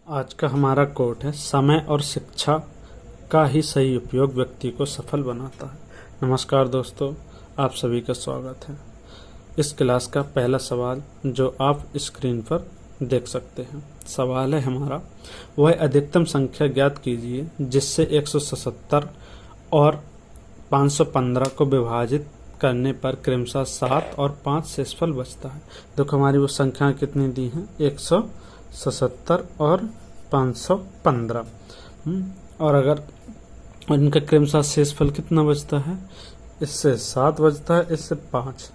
आज का हमारा कोट है, समय और शिक्षा का ही सही उपयोग व्यक्ति को सफल बनाता है। नमस्कार दोस्तों, आप सभी का स्वागत है। इस क्लास का पहला सवाल जो आप स्क्रीन पर देख सकते हैं, सवाल है हमारा, वह अधिकतम संख्या ज्ञात कीजिए जिससे 177 और 515 को विभाजित करने पर क्रमशः 7 और 5 शेषफल बचता है। देखो हमारी वो संख्या कितनी दी हैं, 177 और 515। और अगर इनका क्रमशः शेषफल कितना बचता है, इससे 7 बचता है, इससे 5।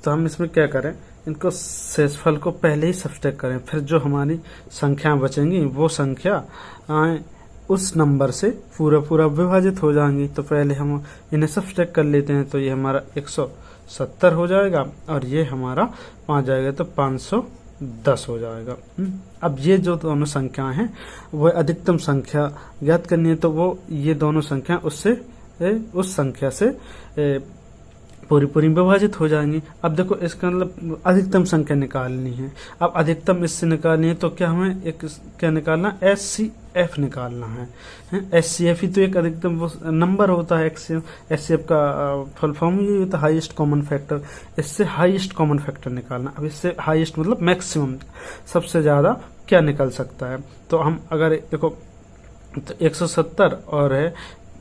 तो हम इसमें क्या करें, इनको शेषफल को पहले ही सब्ट्रैक्ट करें, फिर जो हमारी संख्या बचेंगी वो संख्या उस नंबर से पूरा विभाजित हो जाएंगी। तो पहले हम इन्हें सब्ट्रैक्ट कर लेते हैं। तो ये हमारा 170 हो जाएगा और ये हमारा 5 जाएगा तो 510 हो जाएगा। अब ये जो दोनों संख्या हैं वो अधिकतम संख्या ज्ञात करनी है, तो वो ये दोनों संख्या उस संख्या से पूरी विभाजित हो जाएंगी। अब देखो इसका मतलब अधिकतम संख्या निकालनी है। अब अधिकतम इससे निकालनी है तो क्या हमें क्या निकालना, HCF निकालना है। HCF ही तो एक अधिकतम वो नंबर होता है। HCF का फुल फॉर्म ये होता है हाईएस्ट कॉमन फैक्टर। इससे हाईएस्ट कॉमन फैक्टर निकालना। अब इससे हाईएस्ट मतलब मैक्सिमम, सबसे ज्यादा क्या निकल सकता है। तो हम अगर देखो तो 170 और है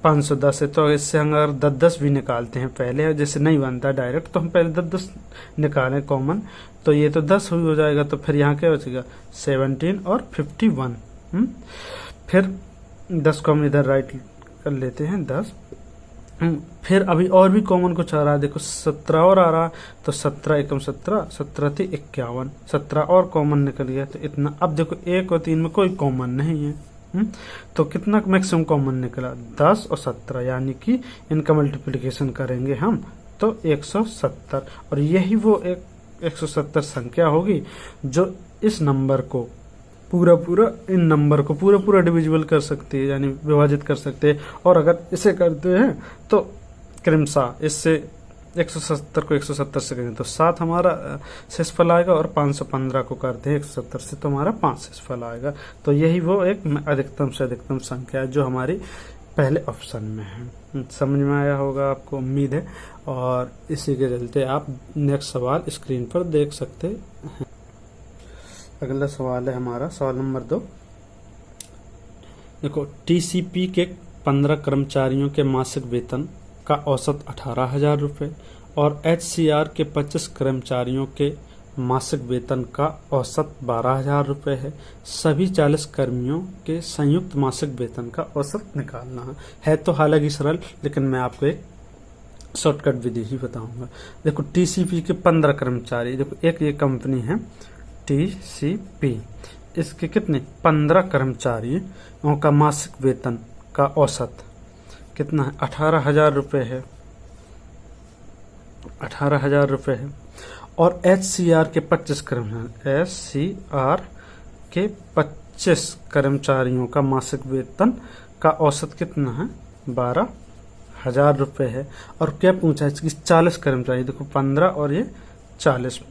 510 है, तो इससे हम अगर 10-10 भी निकालते हैं पहले, जैसे नहीं बनता डायरेक्ट, तो हम पहले 10-10 निकालें कॉमन, तो ये तो 10 हो जाएगा। तो फिर यहाँ क्या बचेगा, 17 और 51। फिर 10 को हम इधर राइट कर लेते हैं, 10। फिर अभी और भी कॉमन कुछ आ रहा है, देखो 17 और आ रहा है, तो 17 एकम 17, 17 × 51, 17 और कॉमन निकल गया, तो इतना। अब देखो 1 और 3 में कोई कॉमन नहीं है। तो कितना मैक्सिमम कॉमन निकला, 10 और 17, यानी कि इनका मल्टीप्लिकेशन करेंगे हम तो 170। और यही वो एक 170 संख्या होगी जो इस नंबर को इन नंबर को पूरा डिविजिबल कर सकती है, यानी विभाजित कर सकते हैं। और अगर इसे करते हैं तो क्रमशः इससे 170 को 170 से करें तो 7 हमारा शेषफल आएगा, और 515 को करते हैं 170 से तो हमारा 5 शेषफल आएगा। तो यही वो एक अधिकतम से अधिकतम संख्या है जो हमारी पहले ऑप्शन में है। समझ में आया होगा आपको, उम्मीद है। और इसी के चलते आप नेक्स्ट सवाल स्क्रीन पर देख सकते हैं। अगला सवाल है हमारा सवाल नंबर 2। देखो, TCP के 15 कर्मचारियों के मासिक वेतन का औसत 18,000 रुपये और HCR के 25 कर्मचारियों के मासिक वेतन का औसत 12,000 रुपये है। सभी 40 कर्मियों के संयुक्त मासिक वेतन का औसत निकालना है। तो हालांकि सरल, लेकिन मैं आपको एक शॉर्टकट विधि ही बताऊंगा। देखो TCP के 15 कर्मचारी, देखो एक ये कंपनी है TCP, इसके कितने 15 कर्मचारियों का मासिक वेतन का औसत कितना है, 18,000 रुपये है, 18,000 रुपये है। और HCR के 25 कर्मचारी, HCR के 25 कर्मचारियों का मासिक वेतन का औसत कितना है, 12,000 रुपये है। और क्या पूछा है, इसकी 40 कर्मचारी, देखो 15 और ये 40,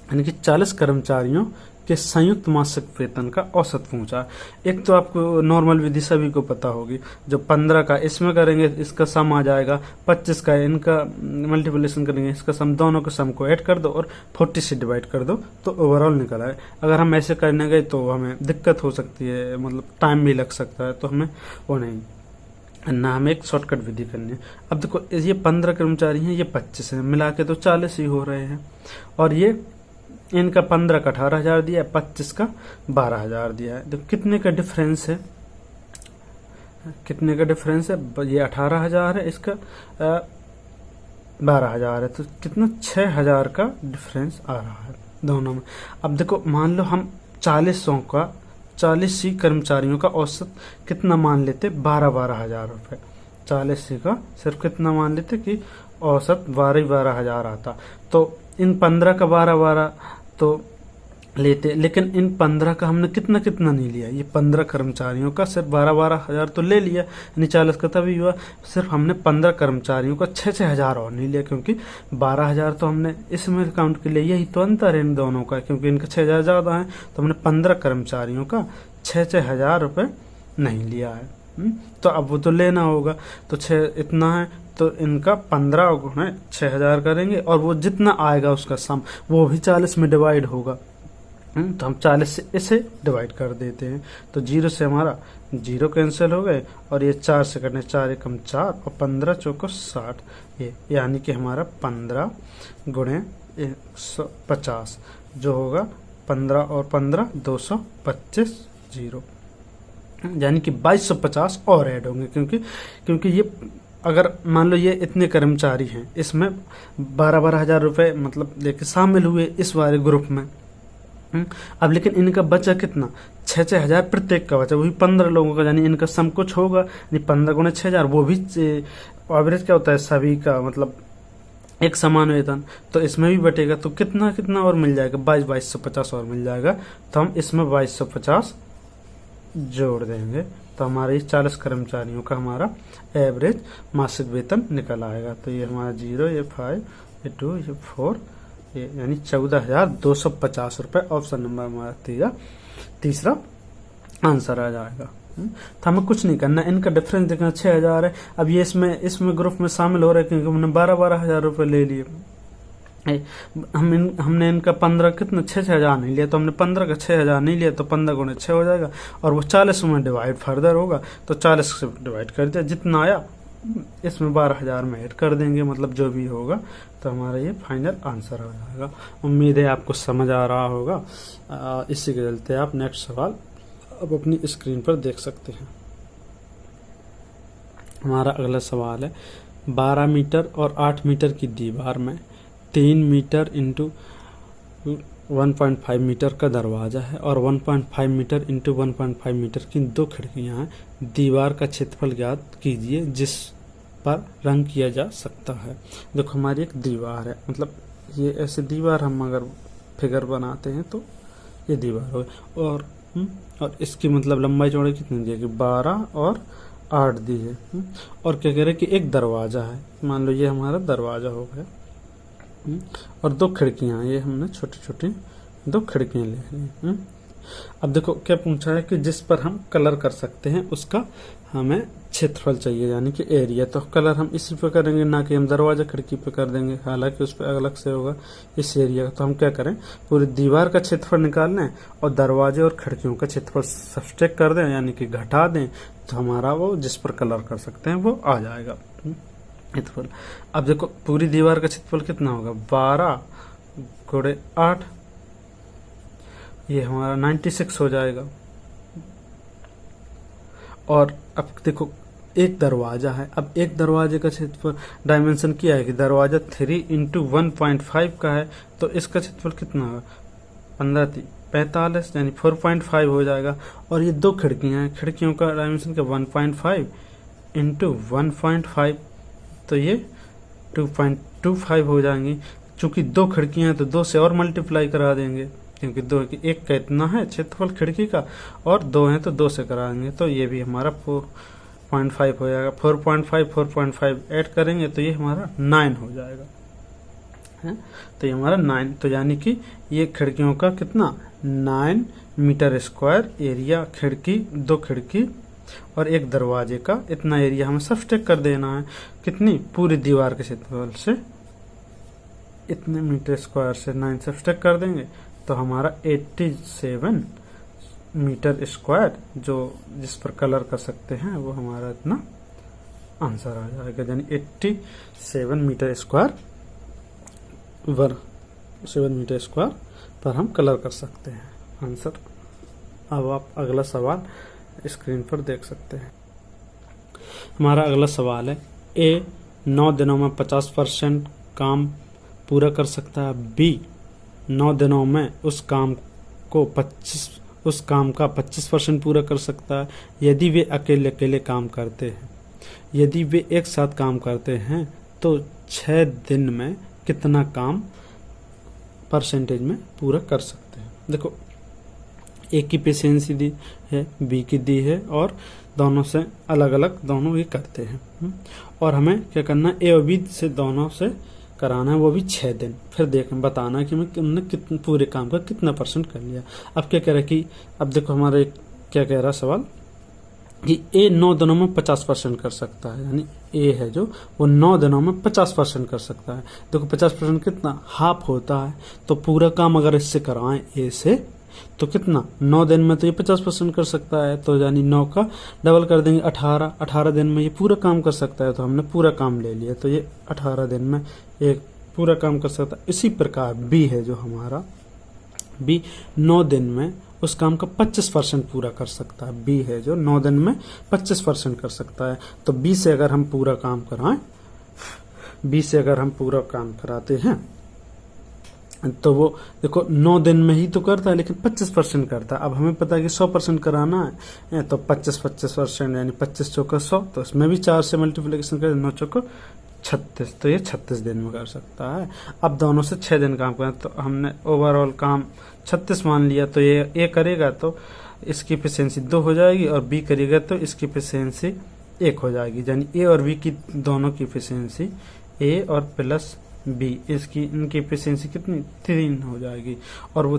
यानी कि 40 कर्मचारियों के संयुक्त मासिक वेतन का औसत पूछा। एक तो आपको नॉर्मल विधि सभी को पता होगी, जो 15 का इसमें करेंगे इसका सम आ जाएगा, 25 का इनका मल्टीप्लिकेशन करेंगे, इसका सम, दोनों के सम को ऐड कर दो और 40 से डिवाइड कर दो तो ओवरऑल निकल आए। अगर हम ऐसे करने गए तो हमें दिक्कत हो सकती है, मतलब टाइम भी लग सकता है, तो हमें वो नहीं ना, हमें एक शॉर्टकट विधि करनी है। अब देखो ये 15 कर्मचारी हैं, ये 25 हैं, मिला के तो 40 ही हो रहे हैं। और ये इनका 15 का 18,000 दिया है, 25 का 12,000 दिया है। देखो कितने का डिफरेंस है, कितने का डिफरेंस है, ये 18,000 है, इसका 12,000 है, तो कितना 6,000 का डिफरेंस आ रहा है दोनों में। अब देखो मान लो हम 40 कर्मचारियों का औसत कितना मान लेते, 12,000 रुपये। 40 का सिर्फ कितना मान लेते कि औसत 12,000 आता, तो इन 15 का 12,000, तो लेते, लेकिन इन 15 का हमने कितना कितना नहीं लिया। ये 15 कर्मचारियों का सिर्फ 12-12 हजार तो ले लिया, यानी 40 का तभी हुआ। सिर्फ हमने 15 कर्मचारियों का 6-6 हजार और नहीं लिया, क्योंकि 12 हजार तो हमने इसमें काउंट के लिए। यही तो अंतर है इन दोनों का, क्योंकि इनका 6 हजार ज्यादा है, तो हमने 15 कर्मचारियों का 6-6 हजार रुपये नहीं लिया है। तो अब वो तो लेना होगा, तो 6 इतना है, तो इनका 15 गुणे 6 हजार करेंगे, और वो जितना आएगा उसका सम वो भी 40 में डिवाइड होगा। तो हम 40 से इसे डिवाइड कर देते हैं, तो 0 से हमारा 0 कैंसिल हो गए, और ये 4 से करने 4 एकम 4 और 15 चौको 60, ये यानी कि हमारा 15 गुणे 150 जो होगा 15 और 15 225 0, यानी कि 2250 और ऐड होंगे, क्योंकि ये अगर मान लो ये इतने कर्मचारी हैं, इसमें 12-12 हजार रुपये मतलब लेके शामिल हुए इस वाले ग्रुप में। अब लेकिन इनका बचा कितना, 6-6 हजार प्रत्येक का बचा, वही 15 लोगों का, यानी इनका सम कुछ होगा, यानी 15 गुणे 6 हजार, वो भी एवरेज क्या होता है सभी का, मतलब एक समान वेतन, तो इसमें भी बटेगा, तो कितना कितना और मिल जाएगा, 2250 और मिल जाएगा। तो हम इसमें 2250 जोड़ देंगे, तो हमारे 40 कर्मचारियों का हमारा एवरेज मासिक वेतन निकल आएगा। तो ये हमारा 0, ये 5, ये 2, ये 4, ये यानी 14,250 रुपये ऑप्शन नंबर हमारा तीसरा आंसर आ जाएगा। तो हमें कुछ नहीं करना, इनका डिफरेंस देखना 6 हजार है। अब ये इसमें ग्रुप में शामिल हो रहे हैं, क्योंकि हमने 12-12 हजार रुपये ले लिए। हमने इनका 15 कितना 6-6 हजार नहीं लिया, तो हमने 15 का 6 हजार नहीं लिया, तो 15 गुणे 6 हो जाएगा, और वो 40 में डिवाइड फर्दर होगा, तो 40 से डिवाइड कर दिया, जितना आया इसमें 12 हजार में ऐड कर देंगे, मतलब जो भी होगा, तो हमारा ये फाइनल आंसर हो जाएगा। उम्मीद है आपको समझ आ रहा होगा। इसी के चलते आप नेक्स्ट सवाल अब अपनी स्क्रीन पर देख सकते हैं। हमारा अगला सवाल है, 12 मीटर और 8 मीटर की दीवार में 3 मीटर इंटू 1.5 मीटर का दरवाजा है, और 1.5 मीटर इंटू 1.5 मीटर की 2 खिड़कियां हैं। दीवार का क्षेत्रफल ज्ञात कीजिए जिस पर रंग किया जा सकता है। देखो हमारी एक दीवार है, मतलब ये ऐसे दीवार हम अगर फिगर बनाते हैं तो ये दीवार हो, और इसकी मतलब लंबाई चौड़ाई कितनी दी है कि 12 और 8 दी है। और क्या कह रहे हैं कि एक दरवाजा है, मान लो ये हमारा दरवाजा हो गया, और 2 खिड़कियां, ये हमने छोटी छोटी 2 खिड़कियां ले ली। अब देखो क्या पूछा है कि जिस पर हम कलर कर सकते हैं उसका हमें क्षेत्रफल चाहिए, यानी कि एरिया। तो कलर हम इसी पे करेंगे, ना कि हम दरवाजा खिड़की पे कर देंगे, हालांकि उस पर अलग से होगा इस एरिया का। तो हम क्या करें, पूरी दीवार का क्षेत्रफल निकाल लें और दरवाजे और खिड़कियों का क्षेत्रफल सब्सट्रैक्ट कर दें, यानी कि घटा दें, तो हमारा वो जिस पर कलर कर सकते हैं वो आ जाएगा क्षेत्रफल। अब देखो पूरी दीवार का क्षेत्रफल कितना होगा, 12 गुणे 8, ये हमारा 96 हो जाएगा। और अब देखो एक दरवाजा है, अब एक दरवाजे का क्षेत्रफल डायमेंशन क्या है कि दरवाजा 3 इंटू 1.5 का है, तो इसका क्षेत्रफल कितना होगा, 15 45, यानी 4.5 हो जाएगा। और ये 2 खिड़कियां हैं, खिड़कियों का डायमेंशन क्या 1.5 इंटू 1.5, तो ये 2.25 हो जाएंगी। चूंकि 2 खिड़कियां हैं तो 2 से और मल्टीप्लाई करा देंगे, क्योंकि 2 की एक का इतना है क्षेत्रफल खिड़की का, और 2 है तो 2 से कराएंगे, तो ये भी हमारा 4.5 हो जाएगा। 4.5 ऐड करेंगे तो ये हमारा 9 हो जाएगा है, तो ये हमारा 9, तो यानी कि ये खिड़कियों का कितना 9 मीटर स्क्वायर एरिया, खिड़की 2 खिड़की और एक दरवाजे का इतना एरिया हमें सब्सट्रैक्ट कर देना है। कितनी, पूरी दीवार के क्षेत्रफल से इतने मीटर स्क्वायर से 9 सब्सट्रैक्ट कर देंगे, तो हमारा 87 मीटर स्क्वायर जो जिस पर कलर कर सकते हैं वो हमारा इतना आंसर आ जाएगा, यानी 87 मीटर स्क्वायर 7 मीटर स्क्वायर पर हम कलर कर सकते हैं आंसर। अब आप अगला सवाल स्क्रीन पर देख सकते हैं। हमारा अगला सवाल है, ए 9 दिनों में 50% काम पूरा कर सकता है, बी 9 दिनों में उस काम का 25% पूरा कर सकता है यदि वे अकेले अकेले काम करते हैं। यदि वे एक साथ काम करते हैं तो 6 दिन में कितना काम परसेंटेज में पूरा कर सकते हैं। देखो ए की एफिशिएंसी दी है, बी की दी है, और दोनों से अलग अलग दोनों ही करते हैं। और हमें क्या करना है, ए और बी से दोनों से कराना है, वो भी 6 दिन। फिर देखें बताना है कि हमने कितने पूरे काम का कितना % कर लिया। अब क्या कह रहा है कि अब देखो हमारा एक क्या कह रहा सवाल कि ए 9 दिनों में 50% कर सकता है, यानी ए है जो वो 9 दिनों में 50% कर सकता है। देखो 50% कितना, हाफ होता है। तो पूरा काम अगर इससे कराएं ए से तो कितना, 9 दिन में तो ये 50% कर सकता है, तो यानी 9 का डबल कर देंगे 18 दिन में ये पूरा काम कर सकता है। तो हमने पूरा काम ले लिया, तो ये 18 दिन में एक पूरा काम कर सकता है। इसी प्रकार बी है जो हमारा, बी 9 दिन में उस काम का 25% पूरा कर सकता है। बी है जो 9 दिन में 25% कर सकता है। तो बी से अगर हम पूरा काम कराएं, बी से अगर हम पूरा काम कराते हैं तो वो देखो 9 दिन में ही तो करता है, लेकिन 25% करता है। अब हमें पता है कि 100% कराना है, तो 25% यानी 25 चौका 100, तो इसमें भी 4 से मल्टीप्लिकेशन करें, 9 चौका 36, तो ये 36 दिन में कर सकता है। अब दोनों से 6 दिन काम करें, तो हमने ओवरऑल काम 36 मान लिया। तो ये ए करेगा तो इसकी एफिशिएंसी 2 हो जाएगी, और बी करेगा तो इसकी एफिशिएंसी 1 हो जाएगी। यानी ए और बी की दोनों की एफिशिएंसी, ए और प्लस बी, इसकी इनकी एफिशिएंसी कितनी, 3 हो जाएगी। और वो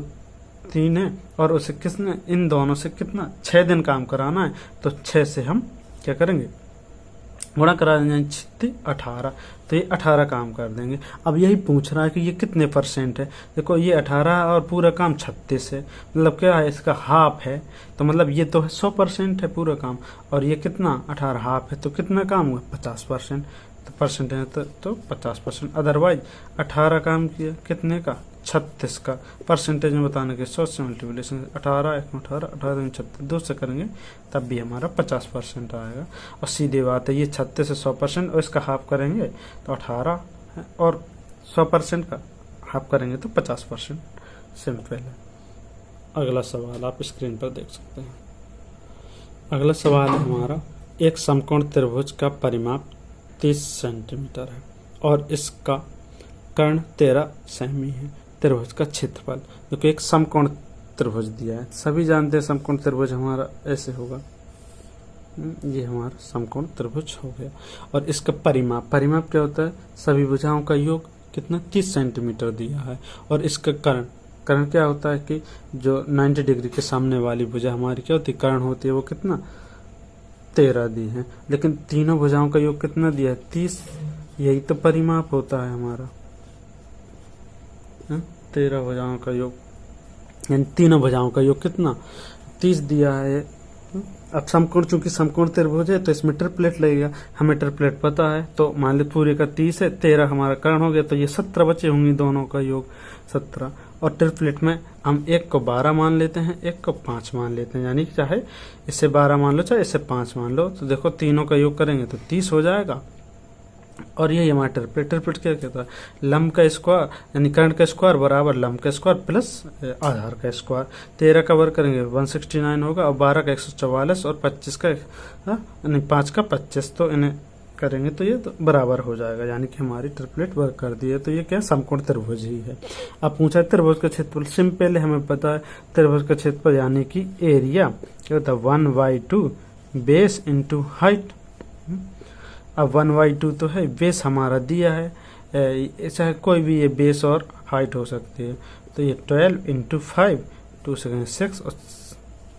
3 है, और उसे किसने, इन दोनों से कितना, 6 दिन काम कराना है। तो 6 से हम क्या करेंगे, गुणा करा देंगे, 18, तो ये 18 काम कर देंगे। अब यही पूछ रहा है कि ये कितने % है। देखो ये 18 और पूरा काम 36 है, मतलब क्या है, इसका हाफ है। तो मतलब ये तो 100% है पूरा काम, और ये कितना, 18 हाफ है, तो कितना काम हुआ, 50%। तो परसेंट है तो 50%। अदरवाइज 18 काम किया कितने का, 36 का। परसेंटेज में बताने के 100 से मल्टीप्लिकेशन, 18 1 18 18 2 36, 2 से करेंगे तब भी हमारा 50% आएगा। और सीधे बात है, ये 36 से 100%, और इसका हाफ करेंगे तो 18 है, और 100% का हाफ करेंगे तो 50%। सिंपल है। अगला सवाल आप स्क्रीन पर देख सकते हैं। अगला सवाल है हमारा, एक समकोण त्रिभुज का परिमाप 30 सेंटीमीटर है और इसका कर्ण 13 सेमी है। त्रिभुज का क्षेत्रफल, क्योंकि एक समकोण त्रिभुज दिया है, सभी जानते हैं समकोण त्रिभुज हमारा ऐसे होगा, ये हमारा समकोण त्रिभुज हो गया। और इसका परिमाप, परिमाप क्या होता है, सभी भुजाओं का योग कितना, 30 सेंटीमीटर दिया है। और इसका कर्ण, कर्ण क्या होता है कि जो 90 डिग्री के सामने वाली भुजा हमारी क्या होती है, कर्ण होती है, वो कितना, 13 दी है। लेकिन तीनों भुजाओं का योग कितना दिया है, 30, यही तो परिमाप होता है हमारा। 13 भुजाओं का योग, यानी तीनों भुजाओं का योग कितना, 30 दिया है। अब समकोण, चूंकि समकोण त्रिभुज है तो इसमें ट्रिपलेट लगेगा, हमें ट्रिपलेट पता है। तो मान लो पूरे का 30 है, 13 हमारा कर्ण हो गया, तो ये 17 बचे होंगे, दोनों का योग 17। और ट्रिपलेट में हम एक को 12 मान लेते हैं, एक को 5 मान लेते हैं, यानी चाहे इससे 12 मान लो चाहे इससे 5 मान लो। तो देखो तीनों का योग करेंगे तो 30 हो जाएगा। और यही हमारा ट्रिपलेट, ट्रिपलेट क्या कहता है, लंब का स्क्वायर यानी कर्ण का स्क्वायर बराबर लंब का स्क्वायर प्लस आधार का स्क्वायर। 13 का वर्ग करेंगे 169 होगा, और 12 का 144, और 25 का यानी 5 का 25, तो इन्हें करेंगे तो ये तो बराबर हो जाएगा, यानी कि हमारी ट्रिपलेट वर्क कर दी है। तो ये क्या समकोण त्रिभुज ही है। अब पूछा है त्रिभुज का क्षेत्रफल, सिंपल है, हमें पता है त्रिभुज का क्षेत्रफल यानी कि एरिया क्या होता है, 1/2 बेस इंटू हाइट। अब 1/2 तो है, बेस हमारा दिया है, चाहे कोई भी ये बेस और हाइट हो सकती है। तो ये 12 इंटू 5, 2 से 6 और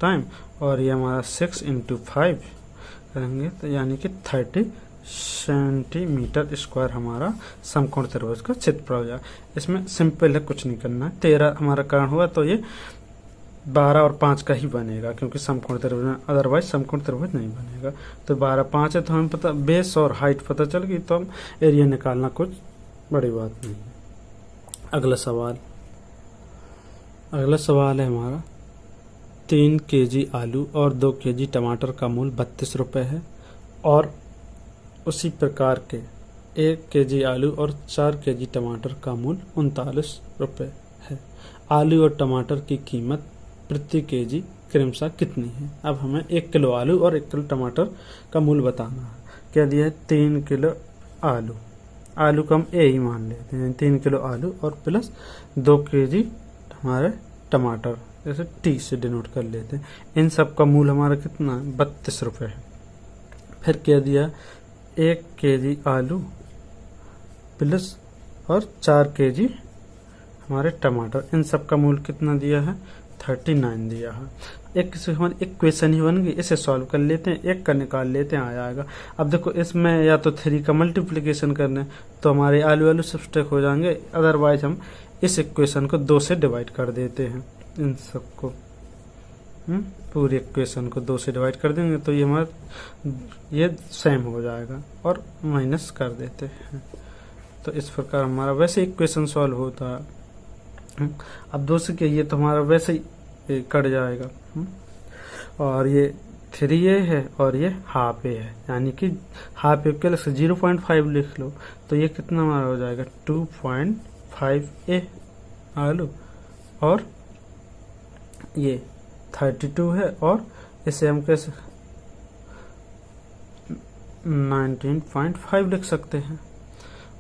टाइम, और ये हमारा 6 इंटू 5 करेंगे तो यानी कि 30 सेंटीमीटर स्क्वायर हमारा समकोण त्रिभुज का क्षेत्रफल हो जाए। इसमें सिंपल है, कुछ नहीं करना है। 13 हमारा कर्ण हुआ तो ये 12 और 5 का ही बनेगा, क्योंकि समकोण त्रिभुज में, अदरवाइज समकोण त्रिभुज नहीं बनेगा। तो 12 5 है, तो हमें पता बेस और हाइट पता चल गई, तो हम एरिया निकालना कुछ बड़ी बात नहीं है। अगला सवाल है हमारा, 3 केजी आलू और 2 केजी टमाटर का मूल 32 रुपये है, और उसी प्रकार के 1 केजी आलू और 4 केजी टमाटर का मूल 39 रुपये है। आलू और टमाटर की कीमत प्रति केजी क्रमशः कितनी है। अब हमें 1 किलो आलू और 1 किलो टमाटर का मूल बताना है। क्या दिया है, 3 किलो आलू, आलू को हम ए ही मान लेते हैं, 3 किलो आलू और प्लस 2 केजी हमारे टमाटर, जैसे टी से डिनोट कर लेते हैं। इन सब का मूल हमारा कितना है, 32 रुपये है। फिर क्या दिया, 1 केजी आलू प्लस और 4 केजी हमारे टमाटर, इन सब का मूल कितना दिया है, 39 दिया है। एक हमारी एक क्वेश्चन ही बन गई, इसे सॉल्व कर लेते हैं, एक का निकाल लेते हैं, आ जाएगा। अब देखो इसमें या तो 3 का मल्टीप्लिकेशन करने तो हमारे आलू आलू सब्सट्रैक्ट हो जाएंगे, अदरवाइज हम इस इक्वेशन को 2 से डिवाइड कर देते हैं। इन सबको पूरी इक्वेशन को 2 से डिवाइड कर देंगे तो ये हमारा ये सेम हो जाएगा और माइनस कर देते हैं। तो इस प्रकार हमारा वैसे इक्वेशन सॉल्व होता है। अब 2 से क्या, ये तो हमारा वैसे ही कट जाएगा। और ये 3a है और ये हाफ ए है, यानी कि हाफ ए के अलग से 0.5 लिख लो तो ये कितना हमारा हो जाएगा, 2.5a आलू, और ये 32 है, और इसे हम कैसे 19.5 लिख सकते हैं,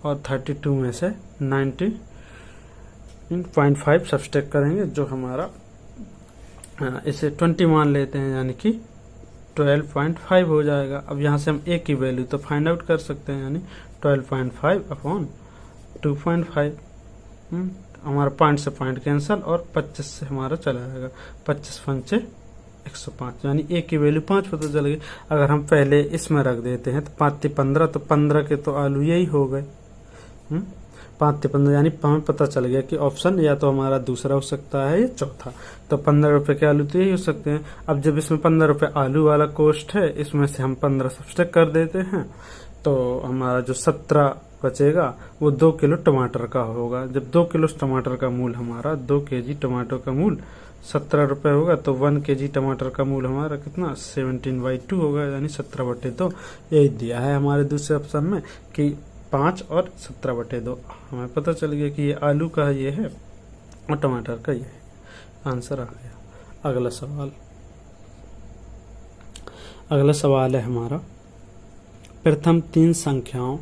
और 32 में से 19.5 सब्सट्रैक्ट करेंगे जो हमारा इसे 20 मान लेते हैं, यानी कि 12.5 हो जाएगा। अब यहाँ से हम a की वैल्यू तो फाइंड आउट कर सकते हैं, यानी 12.5 अपॉन 2.5। हमारा पॉइंट से पॉइंट कैंसल और 25 से हमारा चला जाएगा, 25 पंचे 105, यानी a की वैल्यू 5 पता चल गई। अगर हम पहले इसमें रख देते हैं तो 5 15, तो 15 के तो आलू यही हो गए। 5 15, यानी हमें पता चल गया कि ऑप्शन या तो हमारा दूसरा हो सकता है या चौथा। तो 15 रुपए के आलू तो यही हो सकते हैं। अब जब इसमें 15 रुपए आलू वाला कॉस्ट है, इसमें से हम 15 सब्सट्रैक्ट कर देते हैं तो हमारा जो 17 बचेगा वो 2 किलो टमाटर का होगा। जब 2 किलो टमाटर का मूल हमारा 2 केजी टमाटर का मूल 17 रुपए होगा, तो 1 केजी टमाटर का मूल हमारा कितना 17/2 होगा, यानी 17/2। यही दिया है हमारे दूसरे ऑप्शन में कि 5 और 17/2। हमें पता चल गया कि ये आलू का ये है और टमाटर का ये है। आंसर आ गया। अगला सवाल है हमारा, प्रथम 3 संख्याओं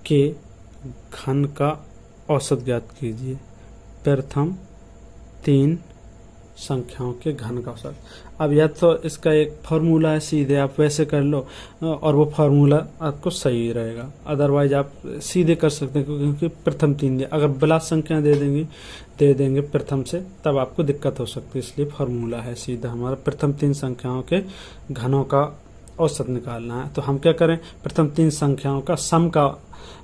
के घन का औसत ज्ञात कीजिए। प्रथम 3 संख्याओं के घन का औसत। अब या तो इसका एक फार्मूला है, सीधे आप वैसे कर लो और वो फार्मूला आपको सही रहेगा, अदरवाइज आप सीधे कर सकते हैं क्योंकि प्रथम 3 अगर बिला संख्या दे देंगे प्रथम से तब आपको दिक्कत हो सकती है, इसलिए फार्मूला है सीधा हमारा। प्रथम 3 संख्याओं के घनों का औसत निकालना है, तो हम क्या करें, प्रथम 3 संख्याओं का सम का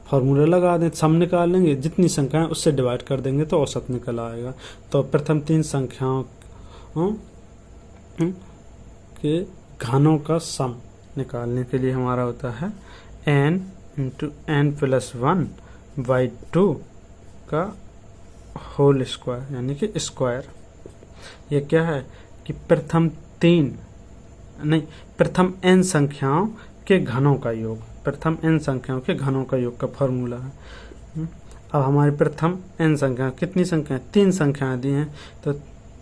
फॉर्मूला लगा दें, सम निकाल लेंगे, जितनी संख्याएं उससे डिवाइड कर देंगे तो औसत निकल आएगा। तो प्रथम 3 संख्याओं के घनों का सम निकालने के लिए हमारा होता है n × n+1/2 का होल स्क्वायर, यानी कि स्क्वायर। ये क्या है कि प्रथम n संख्याओं के घनों का योग, प्रथम n संख्याओं के घनों का योग का फॉर्मूला है। अब हमारी प्रथम n संख्या, कितनी संख्या, 3 संख्याएं दी हैं, तो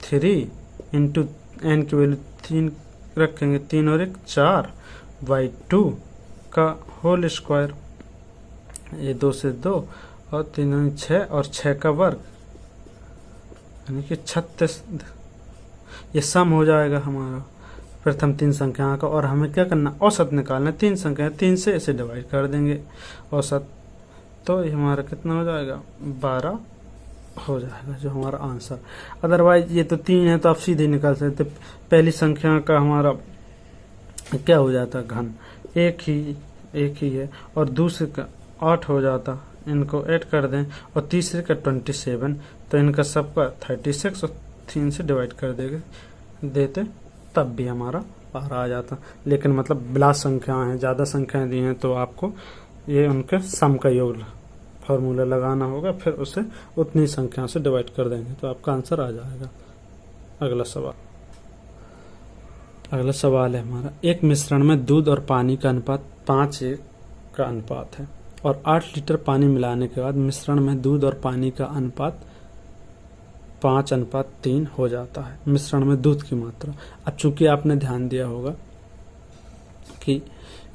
3 × n की वैल्यू 3 रखेंगे, 3 और 1 4/2 का होल स्क्वायर। ये 2 से 2 और 3 और 6 और 6 का वर्ग, यानी कि 36। ये सम हो जाएगा हमारा प्रथम 3 संख्या का। और हमें क्या करना, औसत निकालना। 3 संख्या 3 से इसे डिवाइड कर देंगे औसत, तो ये हमारा कितना हो जाएगा, 12 हो जाएगा जो हमारा आंसर। अदरवाइज ये तो 3 है तो आप सीधे निकाल सकते। पहली संख्या का हमारा क्या हो जाता, घन एक ही है, और दूसरे का 8 हो जाता, इनको ऐड कर दें, और तीसरे का 27, तो इनका सबका 36 और 3 से डिवाइड कर देते तब भी हमारा 12 आ जाता। लेकिन मतलब बिला संख्याएं हैं, ज़्यादा संख्याएं दी हैं, तो आपको ये उनके सम का योग फार्मूला लगाना होगा, फिर उसे उतनी संख्या से डिवाइड कर देंगे तो आपका आंसर आ जाएगा। अगला सवाल है हमारा, एक मिश्रण में दूध और पानी का अनुपात 5:1 का अनुपात है और 8 लीटर पानी मिलाने के बाद मिश्रण में दूध और पानी का अनुपात 5:3 हो जाता है। मिश्रण में दूध की मात्रा, अब चूंकि आपने ध्यान दिया होगा कि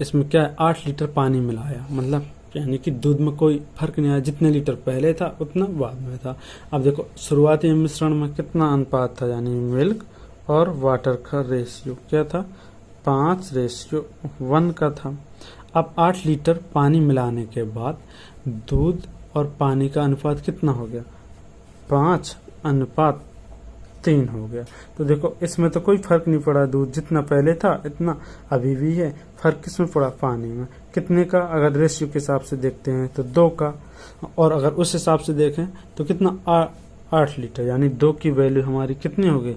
इसमें क्या है, 8 लीटर पानी मिलाया, मतलब यानी कि दूध में कोई फर्क नहीं आया, जितने लीटर पहले था उतना बाद में था। अब देखो शुरुआती मिश्रण में कितना अनुपात था, यानी मिल्क और वाटर का रेशियो क्या था, 5:1 का था। अब 8 लीटर पानी मिलाने के बाद दूध और पानी का अनुपात कितना हो गया, 5:3 हो गया। तो देखो इसमें तो कोई फर्क नहीं पड़ा, दूध जितना पहले था इतना अभी भी है। फर्क किसमें पड़ा, पानी में। कितने का, अगर रेशियो के हिसाब से देखते हैं तो 2 का, और अगर उस हिसाब से देखें तो कितना 8 लीटर, यानी 2 की वैल्यू हमारी कितनी हो गई,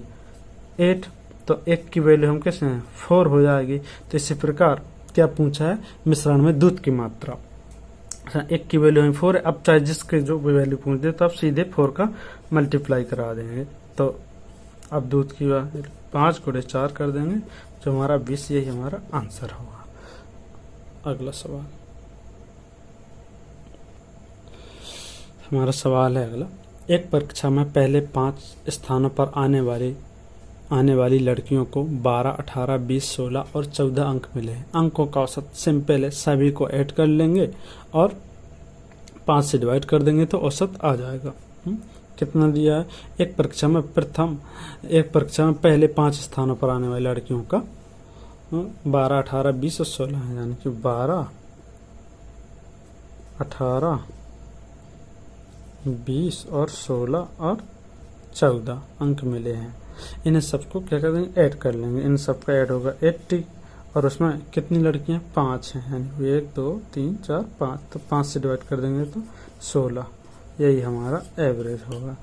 8। तो 1 की वैल्यू हम कैसे हैं, 4 हो जाएगी। तो इसी प्रकार क्या पूछा है, मिश्रण में दूध की मात्रा। 1 की वैल्यू है 4 है। अब चाहे जिसके जो भी वैल्यू पूछ दे तो आप सीधे 4 का मल्टीप्लाई करा देंगे। तो अब दूध की 5 × 4 कर देंगे, जो हमारा 20, यही हमारा आंसर होगा। अगला सवाल, हमारा सवाल है अगला, एक परीक्षा में पहले 5 स्थानों पर आने वाली लड़कियों को 12, 18, 20, 16 और 14 अंक मिले हैं। अंकों का औसत सिंपल है, सभी को ऐड कर लेंगे और 5 से डिवाइड कर देंगे तो औसत आ जाएगा। कितना दिया है, एक परीक्षा में पहले 5 स्थानों पर आने वाली लड़कियों का 12, 18, 20 और 16 है, यानी कि 12, 18, 20 और 16 और 14 अंक मिले हैं। इन्हें सबको क्या कर देंगे, ऐड कर लेंगे। इन सबका ऐड होगा 80, और उसमें कितनी लड़कियां, 5 हैं, यानी 1, 2, 3, 4, 5। तो 5 से डिवाइड कर देंगे तो 16, यही हमारा एवरेज होगा।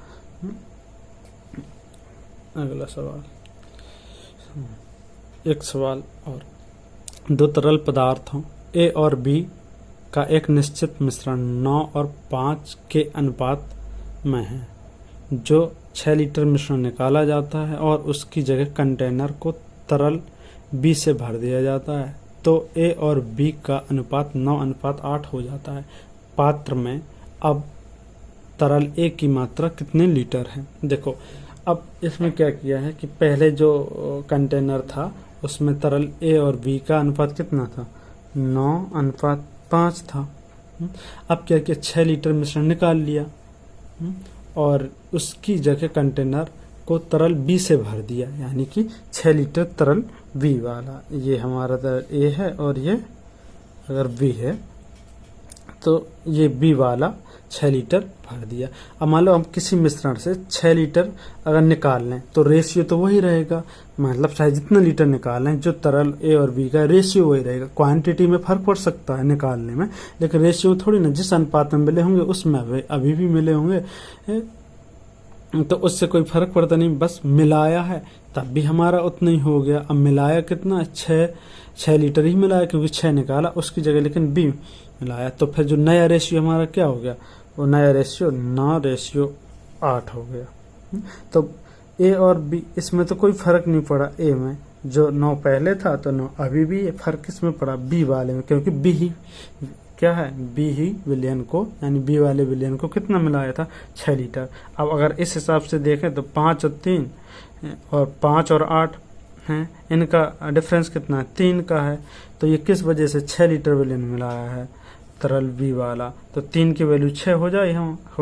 अगला सवाल, एक सवाल और, 2 तरल पदार्थों A और B का एक निश्चित मिश्रण 9 और 5 के अनुपात में है। जो 6 लीटर मिश्रण निकाला जाता है और उसकी जगह कंटेनर को तरल B से भर दिया जाता है, तो A और B का अनुपात 9:8 हो जाता है। पात्र में अब तरल A की मात्रा कितने लीटर है। देखो अब इसमें क्या किया है कि पहले जो कंटेनर था उसमें तरल A और B का अनुपात कितना था, 9:5 था। अब क्या किया, 6 लीटर मिश्रण निकाल लिया और उसकी जगह कंटेनर को तरल B से भर दिया, यानी कि 6 लीटर तरल B वाला। ये हमारा तरल A है और ये अगर B है तो ये B वाला 6 लीटर भर दिया। अब मान लो हम किसी मिश्रण से 6 लीटर अगर निकाल लें तो रेशियो तो वही रहेगा, मतलब चाहे जितना लीटर निकालें जो तरल A और B का रेशियो वही रहेगा। क्वांटिटी में फर्क पड़ सकता है निकालने में, लेकिन रेशियो थोड़ी ना, जिस अनुपात में मिले होंगे उसमें अभी भी मिले होंगे, तो उससे कोई फर्क पड़ता नहीं। बस मिलाया है तब भी हमारा उतना ही हो गया। अब मिलाया कितना, 6 लीटर ही मिलाया, क्योंकि 6 निकाला उसकी जगह लेकिन B मिलाया। तो फिर जो नया रेशियो हमारा क्या हो गया, वो नया रेशियो 9:8 हो गया। तो A और B इसमें तो कोई फर्क नहीं पड़ा। A में जो 9 पहले था तो 9 अभी भी, ये फर्क किसमें पड़ा, B वाले में, क्योंकि B ही क्या है, B ही विलयन को, यानी B वाले विलयन को कितना मिलाया था, 6 लीटर। अब अगर इस हिसाब से देखें तो 5 और 3 और 5 और 8 हैं, इनका डिफरेंस कितना है, 3 का है। तो ये किस वजह से 6 लीटर विलयन मिलाया है तरल B वाला, तो 3 की वैल्यू 6 हो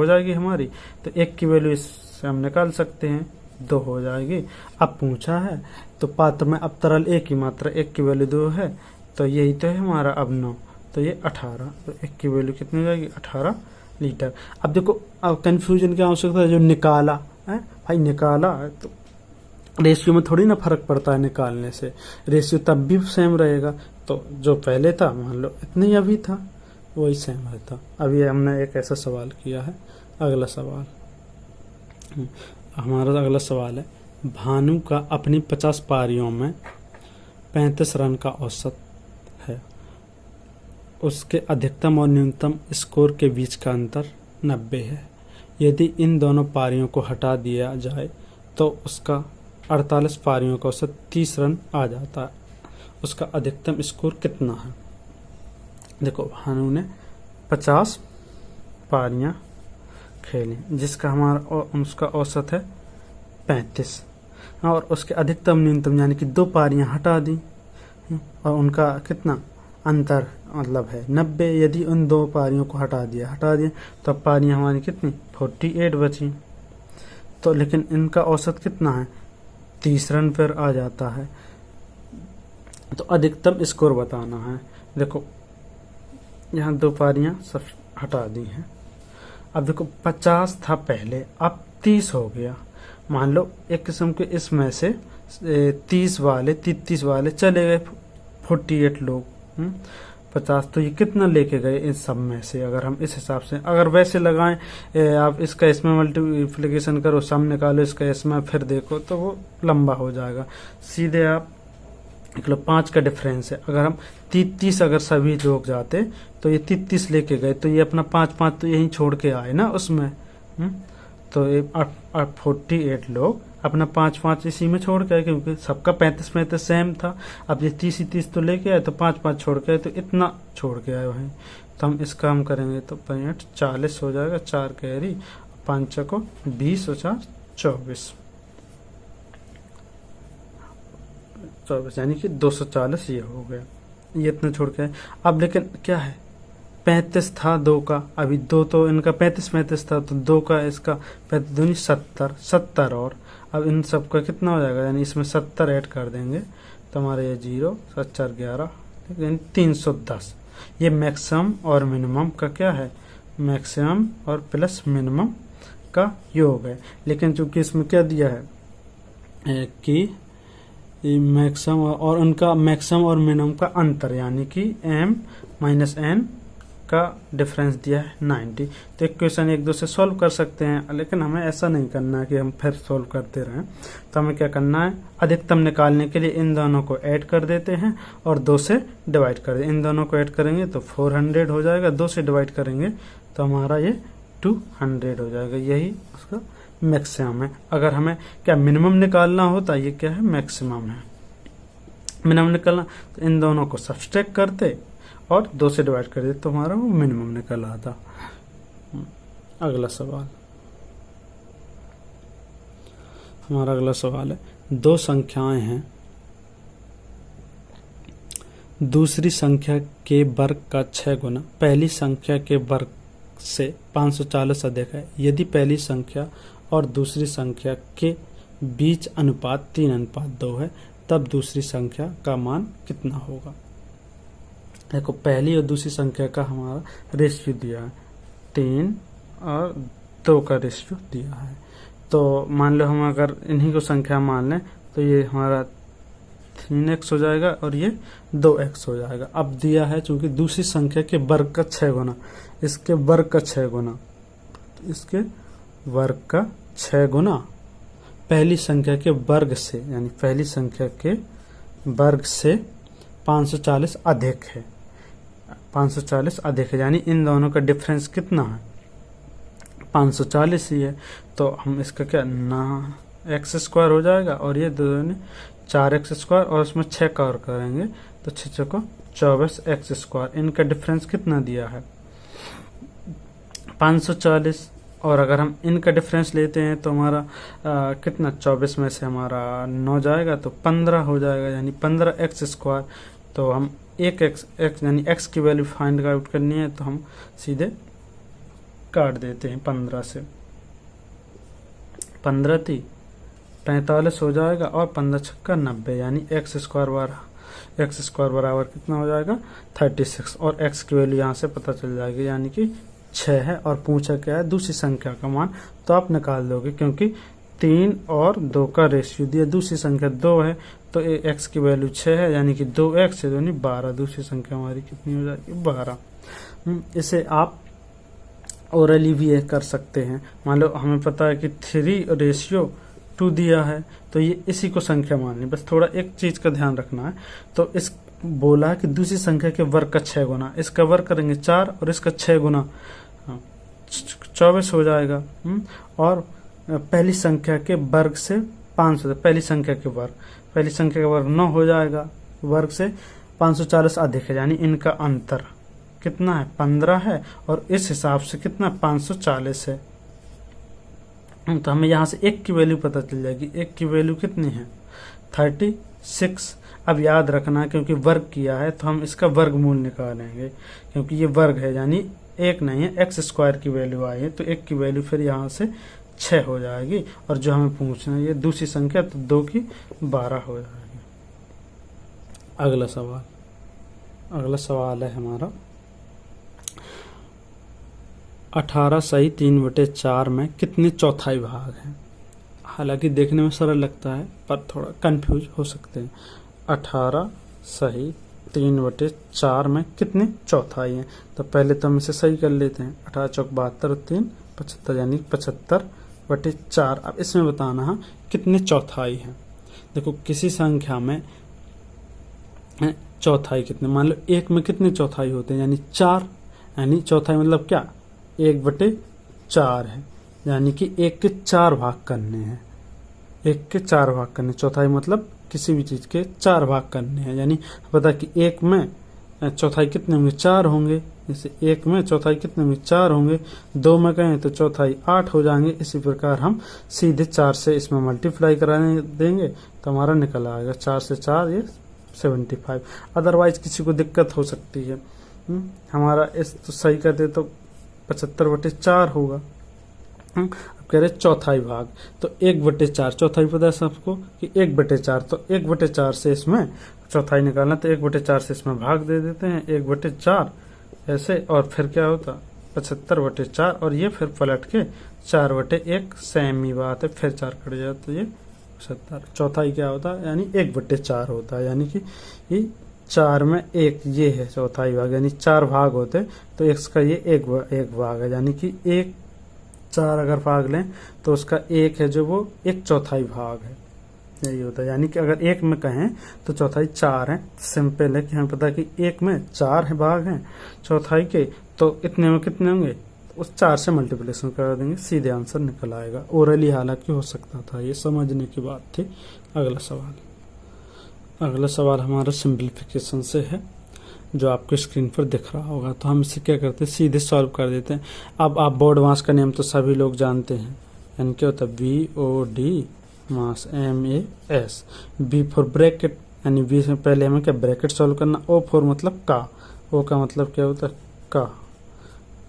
जाएगी हमारी। तो 1 की वैल्यू इससे हम निकाल सकते हैं, 2 हो जाएगी। अब पूछा है तो पात्र में अब तरल A की मात्रा, 1 की वैल्यू 2 है, तो यही तो है हमारा अब 9, तो ये 18। तो 1 की वैल्यू कितनी हो जाएगी, 18 लीटर। अब देखो अब कंफ्यूजन की आवश्यकता है, जो निकाला है भाई, निकाला तो रेशियो में थोड़ी ना फर्क पड़ता है, निकालने से रेशियो तब भी सेम रहेगा। तो जो पहले था मान लो इतना ही अभी था, वही सेम रहता। अभी हमने एक ऐसा सवाल किया है। अगला सवाल, हमारा अगला सवाल है, भानु का अपनी 50 पारियों में 35 रन का औसत है। उसके अधिकतम और न्यूनतम स्कोर के बीच का अंतर 90 है। यदि इन दोनों पारियों को हटा दिया जाए तो उसका 48 पारियों का औसत 30 रन आ जाता है। उसका अधिकतम स्कोर कितना है। देखो भानु ने 50 पारियां खेली, जिसका हमारा उसका औसत है 35, और उसके अधिकतम न्यूनतम यानी कि 2 पारियां हटा दी और उनका कितना अंतर मतलब है 90। यदि उन दो पारियों को हटा दिया तो अब पारियां हमारी कितनी 48 बची। तो लेकिन इनका औसत कितना है 30 रन पर आ जाता है। तो अधिकतम स्कोर बताना है। देखो यहाँ दो पारियां सब हटा दी हैं। अब देखो 50 था पहले, अब 30 हो गया। मान लो एक किस्म के इसमें से 30 वाले 33 वाले चले गए 48 लोग 50। तो ये कितना लेके गए इन सब में से, अगर हम इस हिसाब से अगर वैसे लगाएं आप इसका इसमें मल्टीप्लिकेशन करो, सम निकालो इसका इसमें, फिर देखो तो वो लंबा हो जाएगा। सीधे आप देख लो 5 का डिफरेंस है। अगर हम 33 अगर सभी लोग जाते तो ये 33 लेके गए, तो ये अपना 5 तो यहीं छोड़ के आए ना उसमें। तो ये 48 लोग अपना 5 इसी में छोड़ के आए, क्योंकि सबका 35 सेम था। अब ये 30 तो लेके आए, तो 5 छोड़ के आए, तो इतना छोड़ के आए वहीं। तो हम इसका हम करेंगे तो 40 हो जाएगा, 4 कैरी 5 को 20 और 4 24 यानी कि 240 ये हो गया। ये इतना छोड़ के आए। अब लेकिन क्या है 35 था 2 का, अभी 2 तो इनका 35 था, तो 2 का इसका 35 दूनी 70 और अब इन सब का कितना हो जाएगा, यानी इसमें 70 ऐड कर देंगे तो हमारे ये 0 7 4 11 यानी 310। ये मैक्सिमम और मिनिमम का क्या है, मैक्सिमम और प्लस मिनिमम का योग है। लेकिन चूंकि इसमें क्या दिया है कि मैक्सिमम और उनका मैक्सिमम और मिनिमम का अंतर, यानी कि m - n का डिफरेंस दिया है 90। तो एक क्वेश्चन 1 2 से सॉल्व कर सकते हैं, लेकिन हमें ऐसा नहीं करना है कि हम फिर सॉल्व करते रहें। तो हमें क्या करना है, अधिकतम निकालने के लिए इन दोनों को ऐड कर देते हैं और 2 से डिवाइड कर दें। इन दोनों को ऐड करेंगे तो 400 हो जाएगा, 2 से डिवाइड करेंगे तो हमारा ये 200 हो जाएगा। यही उसका मैक्सिमम है। अगर हमें क्या मिनिमम निकालना होता, ये क्या है मैक्सिमम है। मिनिमम निकालना तो इन दोनों को सब्सट्रैक्ट करते और 2 से डिवाइड कर देते तो हमारा वो मिनिमम निकल आता। अगला सवाल, हमारा अगला सवाल है, 2 संख्याएं हैं, दूसरी संख्या के वर्ग का 6 गुना पहली संख्या के वर्ग से 540 अधिक है। यदि पहली संख्या और दूसरी संख्या के बीच अनुपात 3:2 है, तब दूसरी संख्या का मान कितना होगा। देखो पहली और दूसरी संख्या का हमारा रेशियो दिया है 3 और 2 का रेशियो दिया है। तो मान लो हम अगर इन्हीं को संख्या मान लें तो ये हमारा 3x हो जाएगा और ये 2x हो जाएगा। अब दिया है चूंकि दूसरी संख्या के वर्ग का 6 गुना, इसके वर्ग का 6 गुना, इसके वर्ग का 6 गुना पहली संख्या के वर्ग से, यानी पहली संख्या के वर्ग से 540 अधिक है। 540 अधिक है, यानी इन दोनों का डिफरेंस कितना है 540 ही है। तो हम इसका क्या ना x² हो जाएगा और ये दोनों 4x² और उसमें 6 का और करेंगे तो 6 को 24x²। इनका डिफरेंस कितना दिया है 540। और अगर हम इनका डिफरेंस लेते हैं तो हमारा कितना 24 में से हमारा 9 जाएगा तो 15 हो जाएगा, यानी 15x²। तो हम एक x यानी x की वैल्यू फाइंड आउट करनी है तो हम सीधे काट देते हैं 15 से। 15 थी 45 हो जाएगा और 15 छक्का 90, यानी x² बराबर कितना हो जाएगा 36। और x की वैल्यू यहाँ से पता चल जाएगी, यानी कि 6 है। और पूछा क्या है दूसरी संख्या का मान, तो आप निकाल दोगे क्योंकि 3 और 2 का रेशियो दिया, दूसरी संख्या 2 है तो x की वैल्यू 6 है, यानी कि 2x है यानी 12। दूसरी संख्या हमारी कितनी हो जाएगी 12। इसे आप ओरली भी कर सकते हैं। मान लो हमें पता है कि 3:2 दिया है तो ये इसी को संख्या माननी, बस थोड़ा एक चीज का ध्यान रखना है। तो इस बोला कि दूसरी संख्या के वर्ग का 6 गुना, इसका वर्ग करेंगे 4 और इसका 6 गुना 24 हो जाएगा। और पहली संख्या के वर्ग से 500, पहली संख्या के वर्ग 9 हो जाएगा, वर्ग से 540 अधिक है, यानी इनका अंतर कितना है 15 है और इस हिसाब से कितना 540 है। तो हमें यहाँ से 1 की वैल्यू पता चल जाएगी। 1 की वैल्यू कितनी है 36। अब याद रखना क्योंकि वर्ग किया है तो हम इसका वर्गमूल निकालेंगे, क्योंकि ये वर्ग है यानी एक नहीं है, एक्स स्क्वायर की वैल्यू आई है तो एक की वैल्यू फिर यहाँ से 6 हो जाएगी, और जो हमें पूछना है ये दूसरी संख्या तो 2 की 12 हो जाएगी। अगला सवाल है हमारा 18 सही 3/4 में कितने चौथाई भाग हैं। हालांकि देखने में सरल लगता है पर थोड़ा कंफ्यूज हो सकते हैं। 18 सही 3/4 में कितने चौथाई हैं, तो पहले तो हम इसे सही कर लेते हैं। 18 चौक 72 और 3 75 यानी 75/4। अब इसमें बताना है कितने चौथाई हैं। देखो किसी संख्या में चौथाई कितने, मान लो 1 में कितने चौथाई होते हैं यानी 4, यानी चौथाई मतलब क्या 1/4 है, यानी कि 1 के 4 भाग करने हैं। 1 के 4 भाग करने, चौथाई मतलब किसी भी चीज के 4 भाग करने हैं, यानी पता कि 1 में चौथाई कितने होंगे 4 होंगे, जैसे 1 में चौथाई कितने होंगे 4 होंगे, 2 में कहें तो चौथाई 8 हो जाएंगे। इसी प्रकार हम सीधे 4 से इसमें मल्टीप्लाई कराने देंगे तो हमारा निकल आएगा 4 से 4 ये 75। अदरवाइज किसी को दिक्कत हो सकती है, हमारा इस तो सही कर दे तो 75/4 होगा। अब कह रहे चौथाई भाग, तो 1/4 चौथाई पता है सबको कि 1/4, तो 1/4 से इसमें चौथाई निकालना तो 1/4 से इसमें भाग दे देते हैं 1/4 ऐसे, और फिर क्या होता 75/4, और ये फिर पलट के 4/1 सेम ही बात है, फिर 4 कट जाए तो ये 70। चौथाई क्या होता है यानी 1/4 होता है, यानी कि ये 4 में 1 ये है चौथाई भाग, यानी 4 भाग होते तो x का ये एक भाग है, यानी कि 4 अगर भाग लें तो उसका 1 है जो वो 1/4 भाग है, यही होता है। यानी कि अगर 1 में कहें तो चौथाई 4 है, सिंपल है कि हमें पता है कि 1 में 4 है भाग हैं चौथाई के, तो इतने में कितने होंगे उस 4 से मल्टीप्लिकेशन कर देंगे, सीधे आंसर निकल आएगा। ओरली हालांकि हो सकता था, ये समझने की बात थी। अगला सवाल हमारा सिंप्लीफिकेशन से है जो आपको स्क्रीन पर दिख रहा होगा। तो हम इसे क्या करते हैं सीधे सॉल्व कर देते हैं। अब आप बोर्ड मास का नियम तो सभी लोग जानते हैं, यानी क्या होता है BOD mass MAS, B for bracket, यानी B से पहले हमें क्या ब्रैकेट सॉल्व करना, O फॉर मतलब का, O का मतलब क्या होता है का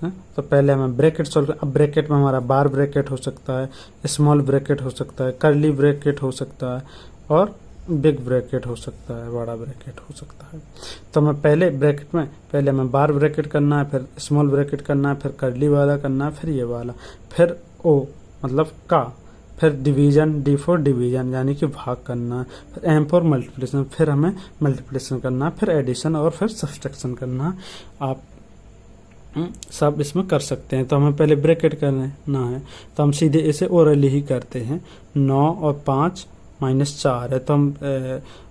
है? तो पहले हमें ब्रैकेट सॉल्व कर। अब ब्रैकेट में हमारा बार ब्रैकेट हो सकता है, स्मॉल ब्रैकेट हो सकता है, कर्ली ब्रैकेट हो सकता है, और बिग ब्रैकेट हो सकता है, बड़ा ब्रैकेट हो सकता है। तो मैं पहले ब्रैकेट में पहले हमें बार ब्रैकेट करना है, फिर स्मॉल ब्रैकेट करना है, फिर कर्ली वाला करना है, फिर ये वाला, फिर O मतलब का, फिर डिवीजन, D फॉर डिवीजन यानी कि भाग करना है, फिर M फॉर मल्टीप्लिकेशन, फिर हमें मल्टीप्लिकेशन करना है, फिर एडिशन और फिर सब्सट्रैक्शन करना है। आप सब इसमें कर सकते हैं। तो हमें पहले ब्रैकेट करना है तो हम सीधे इसे ओरली ही करते हैं। 9 और 5 -4 है तो हम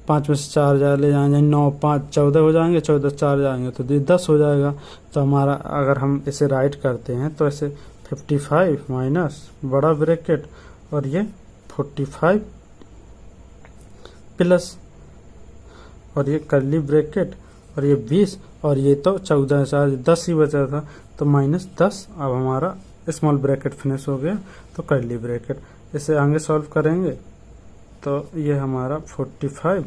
5 में से 4 ले जाएंगे, 9 5 14 हो जाएंगे, 14 4 जाएंगे तो 10 हो जाएगा। तो हमारा अगर हम इसे राइट करते हैं तो ऐसे 55 माइनस बड़ा ब्रैकेट और ये 45 प्लस और ये कर्ली ब्रैकेट और ये 20 और ये तो 14 4 10 ही बचा था तो -10। अब हमारा स्मॉल ब्रैकेट फिनिश हो गया। तो कर्ली ब्रैकेट इसे आगे सॉल्व करेंगे तो ये हमारा 45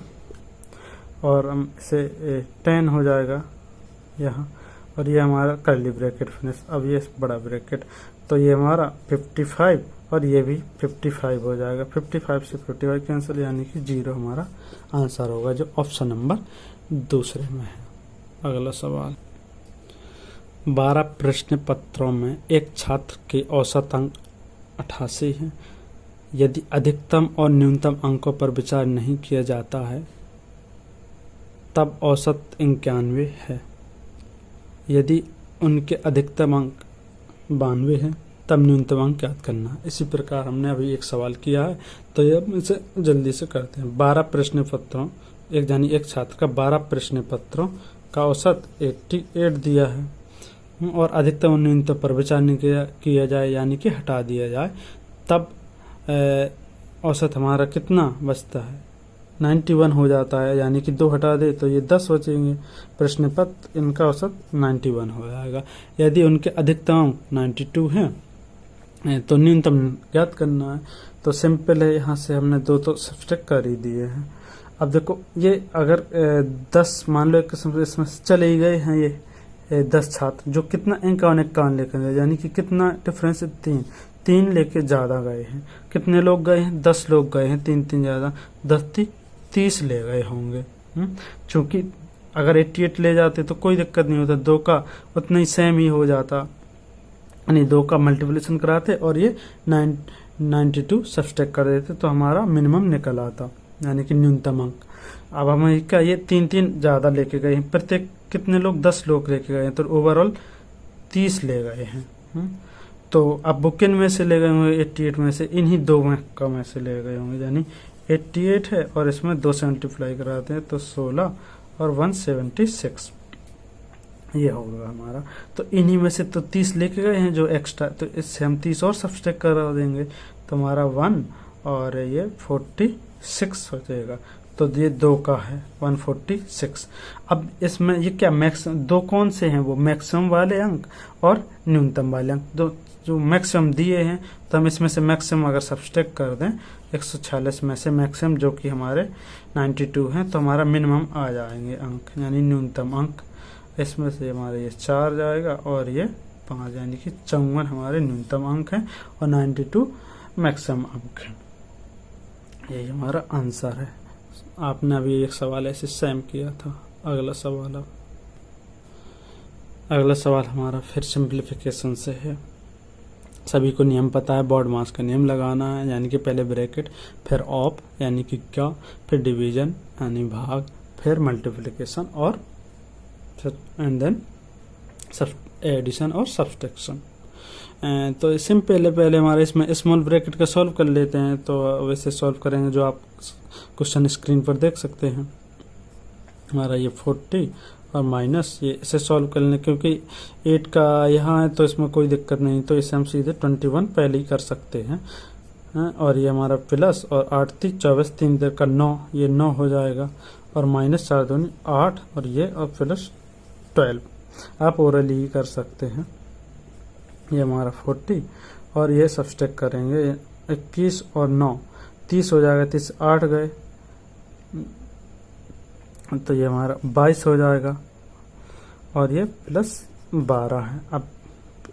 और हम इसे 10 हो जाएगा यहाँ, और ये हमारा कर्ली ब्रैकेट फिनिश। अब ये बड़ा ब्रैकेट तो ये हमारा 55 और ये भी 55 हो जाएगा। 55 से 55 कैंसिल यानी कि 0 हमारा आंसर होगा जो ऑप्शन नंबर दूसरे में है। अगला सवाल 12 प्रश्न पत्रों में एक छात्र के औसत अंक 88 हैं। यदि अधिकतम और न्यूनतम अंकों पर विचार नहीं किया जाता है तब औसत 91 है। यदि उनके अधिकतम अंक 92 है तब न्यूनतम अंक याद करना। इसी प्रकार हमने अभी एक सवाल किया है तो ये हम इसे जल्दी से करते हैं। 12 प्रश्न पत्रों एक छात्र का 12 प्रश्न पत्रों का औसत 88 दिया है और अधिकतम और न्यूनतम पर विचार नहीं किया जाए यानी कि हटा दिया जाए तब औसत हमारा कितना बचता है 91 हो जाता है, यानी कि 2 हटा दे तो ये 10 बचेंगे। प्रश्न पत्र इनका औसत 91 हो जाएगा। यदि उनके अधिकतम 92 हैं तो न्यूनतम याद करना है। तो सिंपल है, यहाँ से हमने 2 तो सब्ट्रैक्ट कर ही दिए हैं। अब देखो ये अगर 10 मान लो एक किस्म से इसमें से चले ही गए हैं ये 10 छात्र, जो कितना इक्यावन लेकर गए, यानी कि कितना डिफरेंस, 3 लेके ज्यादा गए हैं। कितने लोग गए हैं? 10 लोग गए हैं, 3 ज्यादा, 10 30 ले गए होंगे। चूंकि अगर 88 ले जाते तो कोई दिक्कत नहीं होता, 2 का उतना ही सेम ही हो जाता, यानी 2 का मल्टीप्लिकेशन कराते और ये 92 सब्सट्रैक्ट कर देते तो हमारा मिनिमम निकल आता, यानी कि न्यूनतम अंक। अब हम क्या ये 3 ज्यादा लेके गए हैं, प्रत्येक कितने लोग? 10 लोग लेके गए हैं, तो ओवरऑल 30 ले गए हैं। तो अब वो किन में से ले गए होंगे? 88 में से, इन्हीं 2 में से ले गए होंगे, यानी 88 है और इसमें 2 से मल्टीप्लाई कराते हैं तो 16 और 176 ये होगा हमारा। तो इन्हीं में से तो 30 लेके गए हैं जो एक्स्ट्रा, तो इससे हम 30 और सब्सट्रैक्ट करा देंगे तो हमारा 1 और ये 46 हो जाएगा। तो ये 2 का है 146। अब इसमें ये क्या मैक्सिमम 2 कौन से हैं? वो मैक्सिमम वाले अंक और न्यूनतम वाले अंक, दो जो मैक्सिमम दिए हैं। तो हम इसमें से मैक्सिमम अगर सब्सट्रैक्ट कर दें 146 में से मैक्सिमम जो कि हमारे 92 हैं, तो हमारा मिनिमम आ जाएंगे अंक, यानी न्यूनतम अंक। इसमें से हमारे ये 4 जाएगा और ये 5, यानी कि 54 हमारे न्यूनतम अंक हैं और 92 मैक्सिमम अंक है। यही हमारा आंसर है। आपने अभी एक सवाल ऐसे सेम किया था। अगला सवाल हमारा फिर सिंप्लीफिकेशन से है। सभी को नियम पता है, बॉड मास का नियम लगाना है, यानी कि पहले ब्रैकेट, फिर ऑफ यानी कि क्या, फिर डिवीजन यानी भाग, फिर मल्टीप्लिकेशन और एंड देन एडिशन और सब्सट्रैक्शन। तो सिंपल पहले हमारे इसमें स्मॉल ब्रैकेट का सॉल्व कर लेते हैं। तो वैसे सॉल्व करेंगे जो आप क्वेश्चन स्क्रीन पर देख सकते हैं। हमारा ये 40 और माइनस ये इसे सॉल्व कर लें, क्योंकि 8 का यहाँ है तो इसमें कोई दिक्कत नहीं, तो इसे हम सीधे 21 पहले ही कर सकते हैं। और ये हमारा प्लस और 8 3 24 3 देर का 9, ये 9 हो जाएगा और माइनस 4 दूनी 8 और ये और प्लस 12 आप ओरली ही कर सकते हैं। ये हमारा 40 और ये सब्सट्रैक्ट करेंगे 21 और 9 30 हो जाएगा, 30 8 गए तो ये हमारा 22 हो जाएगा और ये प्लस 12 है। अब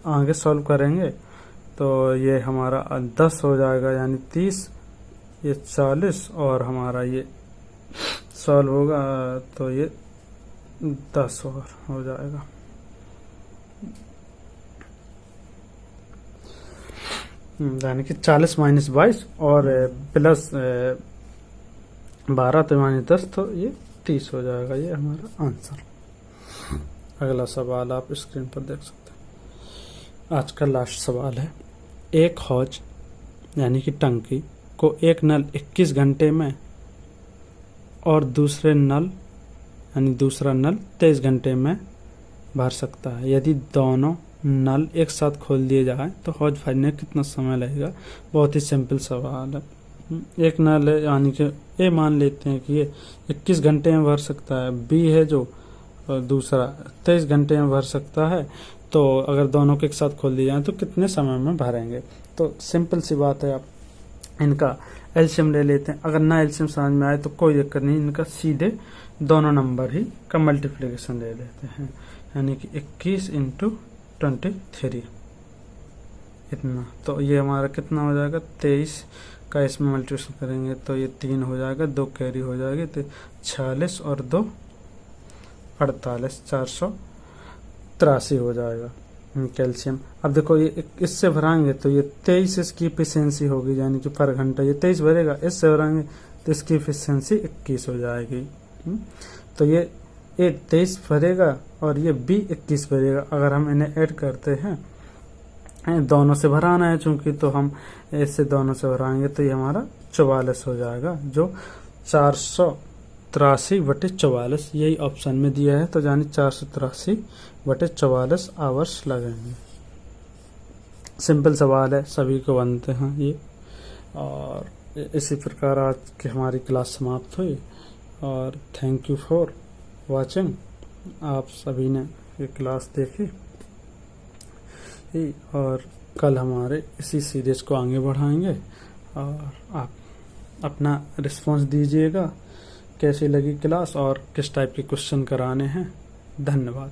आगे सॉल्व करेंगे तो ये हमारा 10 हो जाएगा, यानी 30, ये 40 और हमारा ये सॉल्व होगा तो ये 10 और हो जाएगा। यानी कि 40 माइनस 22 और प्लस 12 तो माइनस 10, तो ये 30 हो जाएगा। ये हमारा आंसर। अगला सवाल आप स्क्रीन पर देख सकते हैं। आज का लास्ट सवाल है। एक हौज यानी कि टंकी को एक नल 21 घंटे में और दूसरा नल 23 घंटे में भर सकता है। यदि दोनों नल एक साथ खोल दिए जाए तो हौज भरने में कितना समय लगेगा? बहुत ही सिंपल सवाल है। एक नल है, यानी कि ए मान लेते हैं कि ये 21 घंटे में भर सकता है, बी है जो दूसरा 23 घंटे में भर सकता है। तो अगर दोनों को एक साथ खोल दिए जाए तो कितने समय में भरेंगे? तो सिंपल सी बात है, आप इनका एलसीएम ले लेते हैं। अगर ना एलसीएम समझ में आए तो कोई दिक्कत नहीं, इनका सीधे दोनों नंबर ही का मल्टीप्लिकेशन ले लेते हैं, यानी कि 21 × 23 इतना। तो ये हमारा कितना हो जाएगा? 23 का इसमें मल्टीप्लिकेशन करेंगे तो ये 3 हो जाएगा, 2 कैरी हो जाएगी तो 46 और 2 48, 483 हो जाएगा कैल्शियम। अब देखो ये इससे भराएंगे तो ये 23 इसकी एफिशिएंसी होगी, यानी कि पर घंटा ये 23 भरेगा, इससे भराएंगे तो इसकी एफिशिएंसी 21 हो जाएगी। तो ये 23 भरेगा और ये बी 21 भरेगा। अगर हम इन्हें ऐड करते हैं, दोनों से भराना है चूंकि, तो हम इससे दोनों से भराएंगे तो ये हमारा 44 हो जाएगा, जो 483/44 यही ऑप्शन में दिया है। तो यानी 483/44 आवर्स लगेंगे। सिंपल सवाल है, सभी को बनते हैं ये। और इसी प्रकार आज की हमारी क्लास समाप्त हुई और थैंक यू फॉर वाचिंग। आप सभी ने ये क्लास देखी और कल हमारे इसी सीरीज को आगे बढ़ाएंगे और आप अपना रिस्पांस दीजिएगा कैसी लगी क्लास और किस टाइप के क्वेश्चन कराने हैं। धन्यवाद।